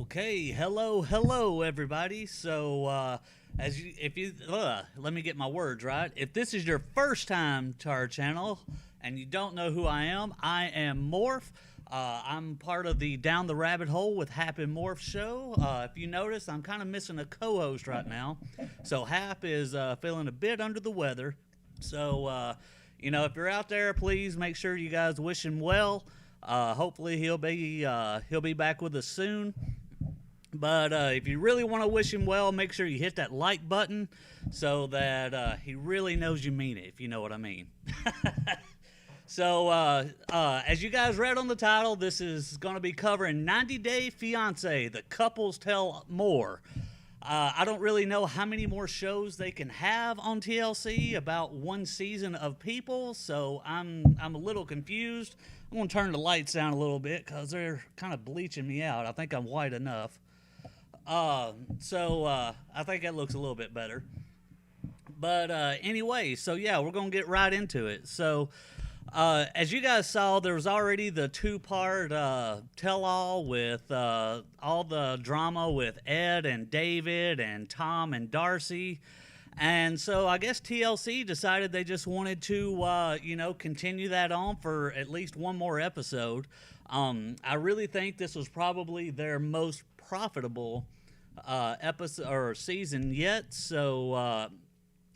Okay, hello, everybody. So, let me get my words right. If this is your first time to our channel and you don't know who I am Morph. I'm part of the Down the Rabbit Hole with Hap and Morph show. If you notice, I'm kind of missing a co-host right now. So Hap is feeling a bit under the weather. So, if you're out there, please make sure you guys wish him well. Hopefully he'll be back with us soon. But if you really want to wish him well, make sure you hit that like button so that he really knows you mean it, if you know what I mean. So, as you guys read on the title, this is going to be covering 90 Day Fiance, the couples tell more. I don't really know how many more shows they can have on TLC about one season of People, so I'm a little confused. I'm going to turn the lights down a little bit because they're kind of bleaching me out. I think I'm white enough. I think that looks a little bit better. But anyway, so yeah, we're going to get right into it. So, as you guys saw, there was already the two-part tell-all with all the drama with Ed and David and Tom and Darcy. And so I guess TLC decided they just wanted to, continue that on for at least one more episode. I really think this was probably their most profitable episode or season yet. So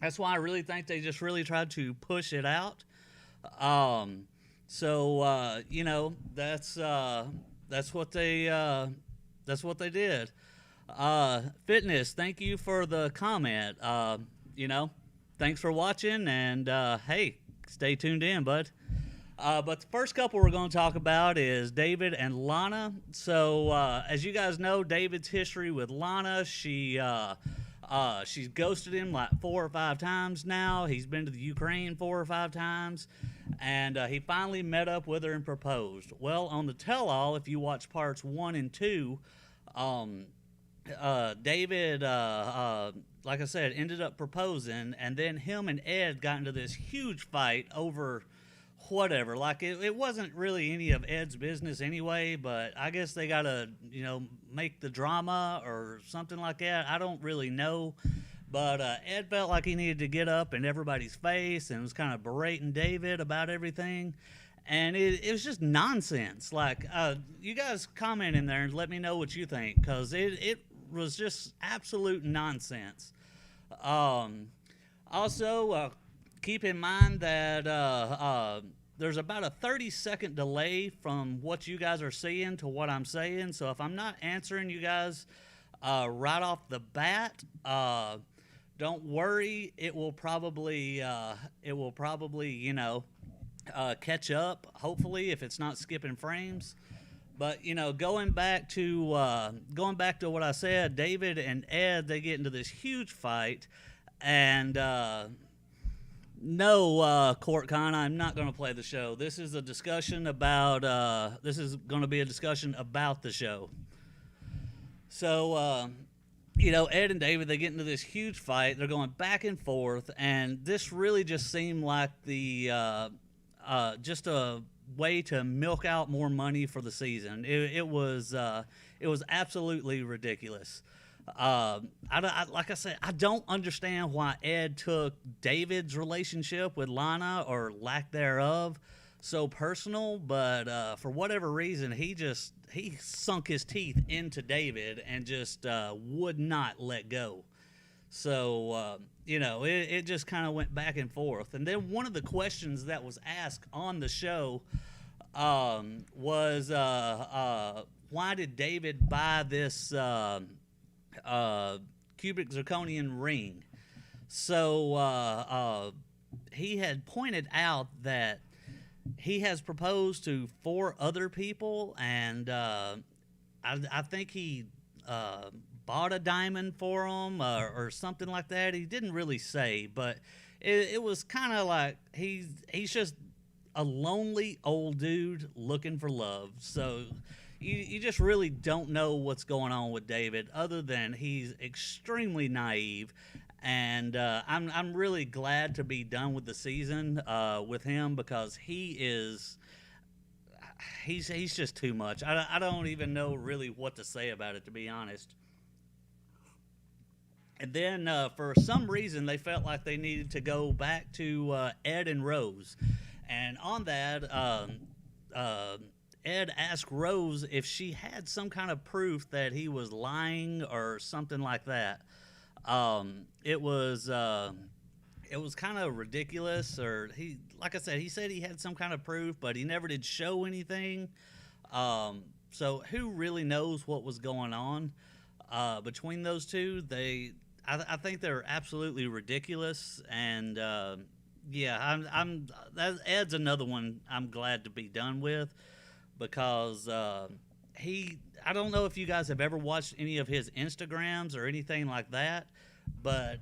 that's why I really think they just really tried to push it out. That's what they did. Fitness, thank you for the comment. Thanks for watching, and hey, stay tuned in, bud. But the first couple we're going to talk about is David and Lana. So, as you guys know, David's history with Lana, she's ghosted him like 4 or 5 times now. He's been to the Ukraine 4 or 5 times, and he finally met up with her and proposed. Well, on the tell-all, if you watch parts 1 and 2, David, like I said, ended up proposing, and then him and Ed got into this huge fight over whatever. Like, it wasn't really any of Ed's business anyway, but I guess they gotta, make the drama or something like that. I don't really know. But Ed felt like he needed to get up in everybody's face and was kind of berating David about everything. And it was just nonsense. Like, you guys comment in there and let me know what you think, because it was just absolute nonsense. Also, keep in mind that there's about a 30-second delay from what you guys are seeing to what I'm saying. So if I'm not answering you guys right off the bat, don't worry. It will probably catch up, hopefully, if it's not skipping frames. But going back to what I said, David and Ed, they get into this huge fight, and no, Court Khan, I'm not going to play the show. This is a discussion about. This is going to be a discussion about the show. So, Ed and David, they get into this huge fight. They're going back and forth, and this really just seemed like the just a way to milk out more money for the season. It was absolutely ridiculous. Like I said, I don't understand why Ed took David's relationship with Lana, or lack thereof, so personal, but for whatever reason, he sunk his teeth into David and just would not let go. So, it just kind of went back and forth. And then one of the questions that was asked on the show was, why did David buy this cubic zirconian ring? So he had pointed out that he has proposed to 4 other people, and I think he bought a diamond for them or something like that. He didn't really say, but it was kind of like he's just a lonely old dude looking for love. So you just really don't know what's going on with David, other than he's extremely naive. And I'm really glad to be done with the season with him, because he is, he's just too much. I don't even know really what to say about it, to be honest. And then for some reason they felt like they needed to go back to Ed and Rose, and on that, uh, Ed asked Rose if she had some kind of proof that he was lying or something like that. It was. It was kind of ridiculous, or like I said, he said he had some kind of proof, but he never did show anything. So who really knows what was going on between those two? I think they're absolutely ridiculous, and yeah, that Ed's another one I'm glad to be done with because I don't know if you guys have ever watched any of his Instagrams or anything like that, but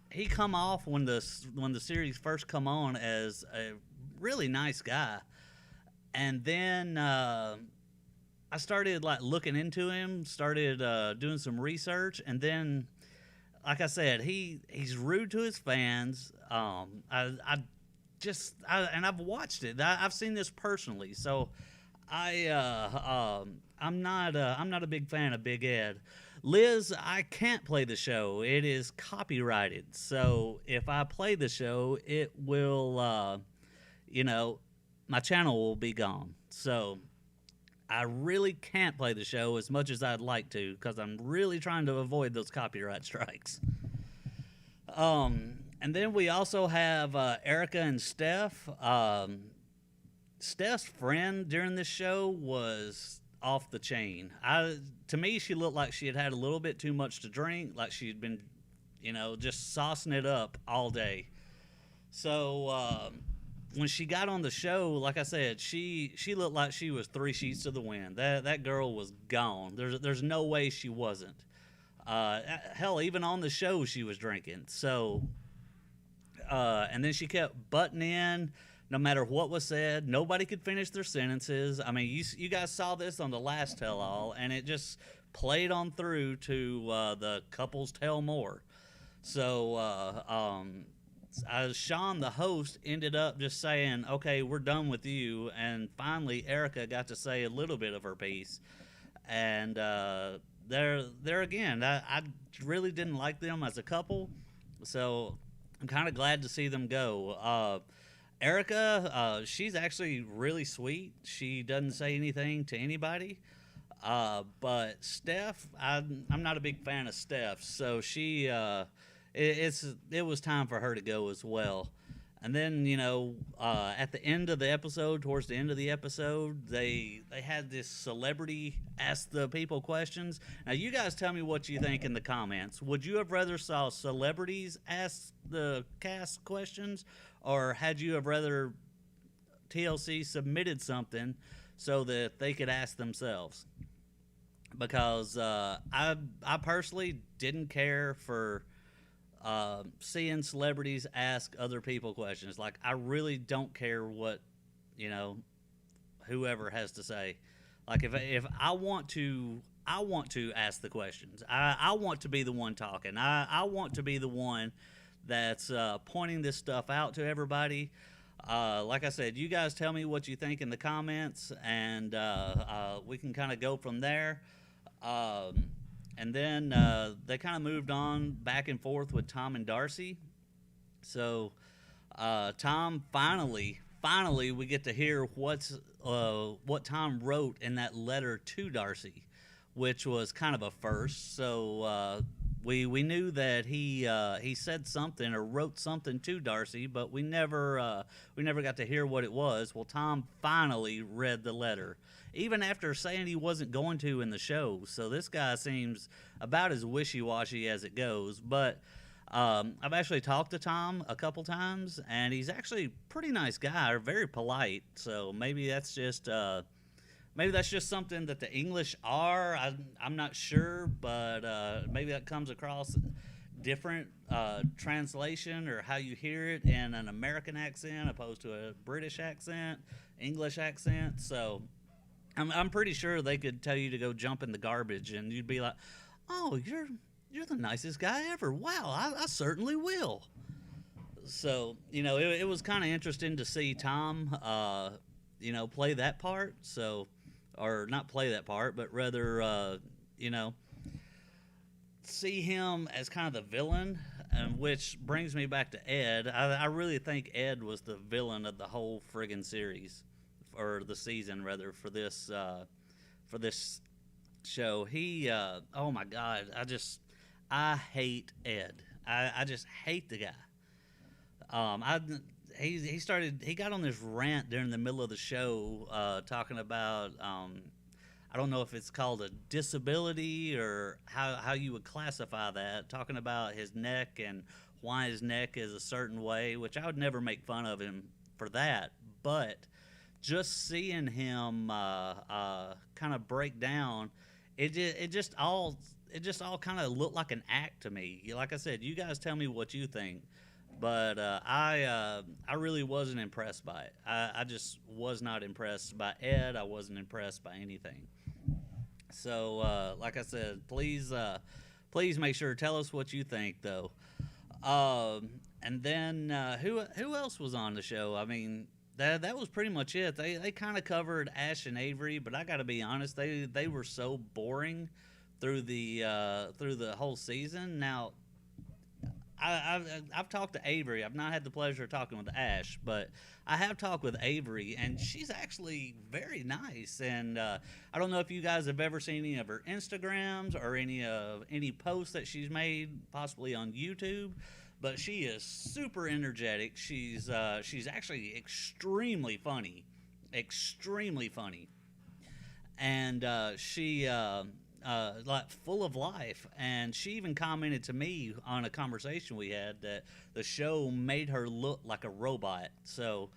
he come off when the series first come on as a really nice guy, and then I started like looking into him, started doing some research, and then, like I said, he's rude to his fans. And I've watched it. I've seen this personally, so I'm not a big fan of Big Ed. Liz, I can't play the show. It is copyrighted. So if I play the show, it will, my channel will be gone. So I really can't play the show as much as I'd like to because I'm really trying to avoid those copyright strikes. And then we also have Erica and Steph. Steph's friend during this show was off the chain. To me, she looked like she had a little bit too much to drink, like she'd been, just saucing it up all day. So when she got on the show, like I said, she looked like she was 3 sheets to the wind. That girl was gone. There's no way she wasn't. Hell, even on the show, she was drinking. So, and then she kept butting in. No matter what was said, nobody could finish their sentences. I mean, you guys saw this on the last tell-all, and it just played on through to the couples tell more. So Sean, the host, ended up just saying, okay, we're done with you. And finally, Erica got to say a little bit of her piece. And there again, I really didn't like them as a couple. So I'm kind of glad to see them go. Erica, she's actually really sweet. She doesn't say anything to anybody. But Steph, I'm not a big fan of Steph, so it was time for her to go as well. And then at the end of the episode, towards the end of the episode, they had this celebrity ask the people questions. Now you guys tell me what you think in the comments. Would you have rather saw celebrities ask the cast questions, or had you have rather TLC submitted something so that they could ask themselves? Because I personally didn't care for seeing celebrities ask other people questions. Like, I really don't care what whoever has to say. Like, if I want to ask the questions. I want to be the one talking. I want to be the one that's pointing this stuff out to everybody. Like I said, you guys tell me what you think in the comments, and we can kind of go from there. And then they kind of moved on back and forth with Tom and Darcy. So Tom finally, we get to hear what Tom wrote in that letter to Darcy, which was kind of a first. So we knew that he said something or wrote something to Darcy, but we never got to hear what it was. Well, Tom finally read the letter, even after saying he wasn't going to in the show. So this guy seems about as wishy-washy as it goes. But I've actually talked to Tom a couple times, and he's actually a pretty nice guy, or very polite. So maybe that's just something that the English are. I'm not sure, but maybe that comes across different translation, or how you hear it in an American accent opposed to a British accent, English accent. So I'm pretty sure they could tell you to go jump in the garbage, and you'd be like, "Oh, you're the nicest guy ever. Wow, I certainly will." So it was kind of interesting to see Tom. play that part. So, or not play that part, but rather, you know, see him as kind of the villain, and which brings me back to Ed. I really think Ed was the villain of the whole friggin' series, or the season rather, for this show. He, oh my God, I hate Ed. I just hate the guy. I he got on this rant during the middle of the show, talking about, I don't know if it's called a disability or how you would classify that, talking about his neck and why his neck is a certain way, which I would never make fun of him for that, but just seeing him, kind of break down, it just all kind of looked like an act to me. Like I said, you guys tell me what you think, but I really wasn't impressed by it. I just was not impressed by Ed. I wasn't impressed by anything. So, like I said, please make sure to tell us what you think, though. And then, who else was on the show? I mean, that was pretty much it. They kind of covered Ash and Avery, but I got to be honest, they were so boring through the whole season. Now, I've talked to Avery. I've not had the pleasure of talking with Ash, but I have talked with Avery, and she's actually very nice. And I don't know if you guys have ever seen any of her Instagrams or any posts that she's made, possibly on YouTube. But she is super energetic. She's actually extremely funny, and she. Like full of life, and she even commented to me on a conversation we had that the show made her look like a robot. So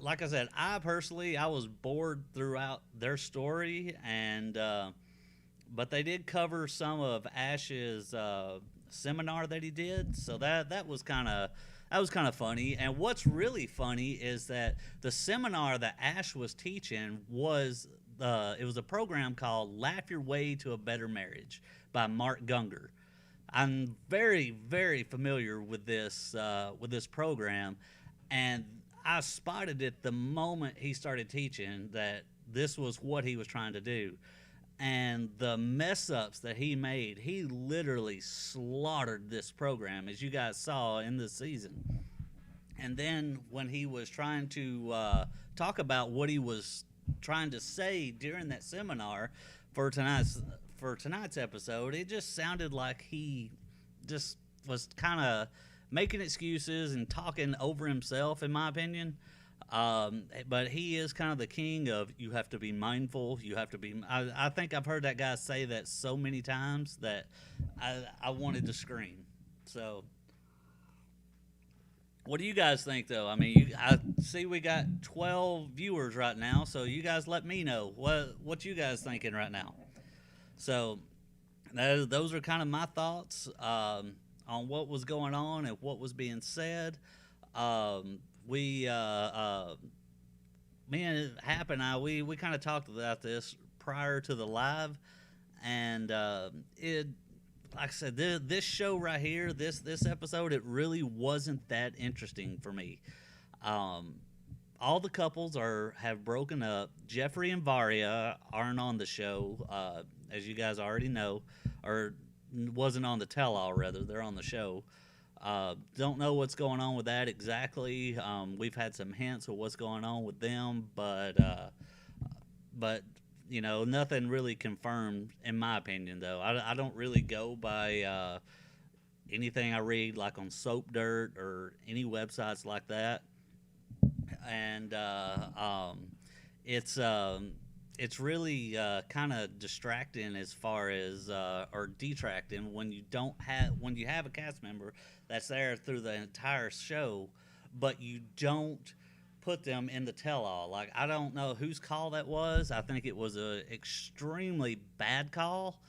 like I said, I personally, I was bored throughout their story, and but they did cover some of Ash's seminar that he did, so that was kind of funny. And what's really funny is that the seminar that Ash was teaching was, it was a program called Laugh Your Way to a Better Marriage by Mark Gungor. I'm very, very familiar with this program, and I spotted it the moment he started teaching that this was what he was trying to do. And the mess ups that he made, he literally slaughtered this program, as you guys saw in this season. And then when he was trying to talk about what he was trying to say during that seminar for tonight's episode, it just sounded like he just was kind of making excuses and talking over himself, in my opinion. But he is kind of the king of, you have to be mindful. You have to be. I think I've heard that guy say that so many times that I wanted to scream. So, what do you guys think, though? I mean, I see we got 12 viewers right now, so you guys let me know what you guys thinking right now. So, those are kind of my thoughts on what was going on and what was being said. Me and Hap and I, we kind of talked about this prior to the live, and it, like I said, this show right here, this episode, it really wasn't that interesting for me. All the couples have broken up. Jeffrey and Varia aren't on the show, as you guys already know, or wasn't on the tell-all, rather. They're on the show. Don't know what's going on with that exactly. We've had some hints of what's going on with them, but nothing really confirmed, in my opinion, though. I don't really go by anything I read, like on Soap Dirt or any websites like that. And it's really kind of distracting, as far as or detracting, when you have a cast member that's there through the entire show, but you don't put them in the tell-all. Like, I don't know whose call that was. I think it was a extremely bad call,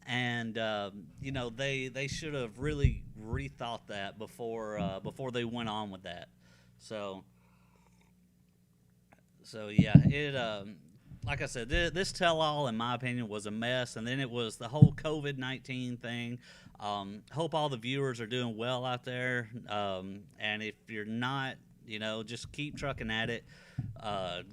and they should have really rethought that before they went on with that. So yeah, it like I said, this tell-all, in my opinion, was a mess. And then it was the whole COVID-19 thing. Hope all the viewers are doing well out there. And if you're not Just keep trucking at it.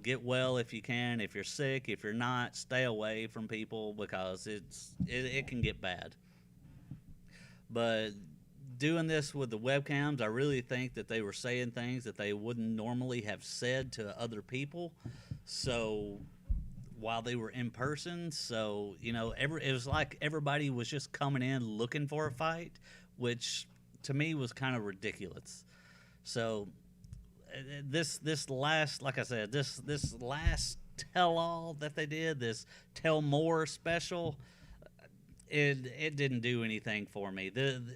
Get well if you can. If you're sick, if you're not, stay away from people because it can get bad. But doing this with the webcams, I really think that they were saying things that they wouldn't normally have said to other people. So while they were in person, so it was like everybody was just coming in looking for a fight, which to me was kind of ridiculous. So this last, like I said, this last tell all that they did, this tell more special, it didn't do anything for me.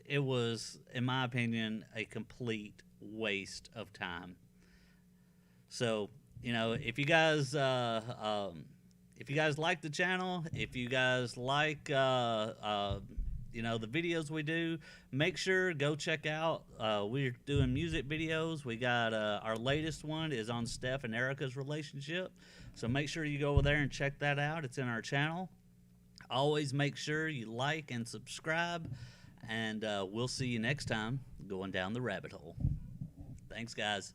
It was, in my opinion, a complete waste of time. So if you guys like the channel, if you guys like the videos we do, make sure go check out. We're doing music videos. We got our latest one is on Steph and Erica's relationship, so make sure you go over there and check that out. It's in our channel. Always make sure you like and subscribe, and we'll see you next time going down the rabbit hole. Thanks, guys.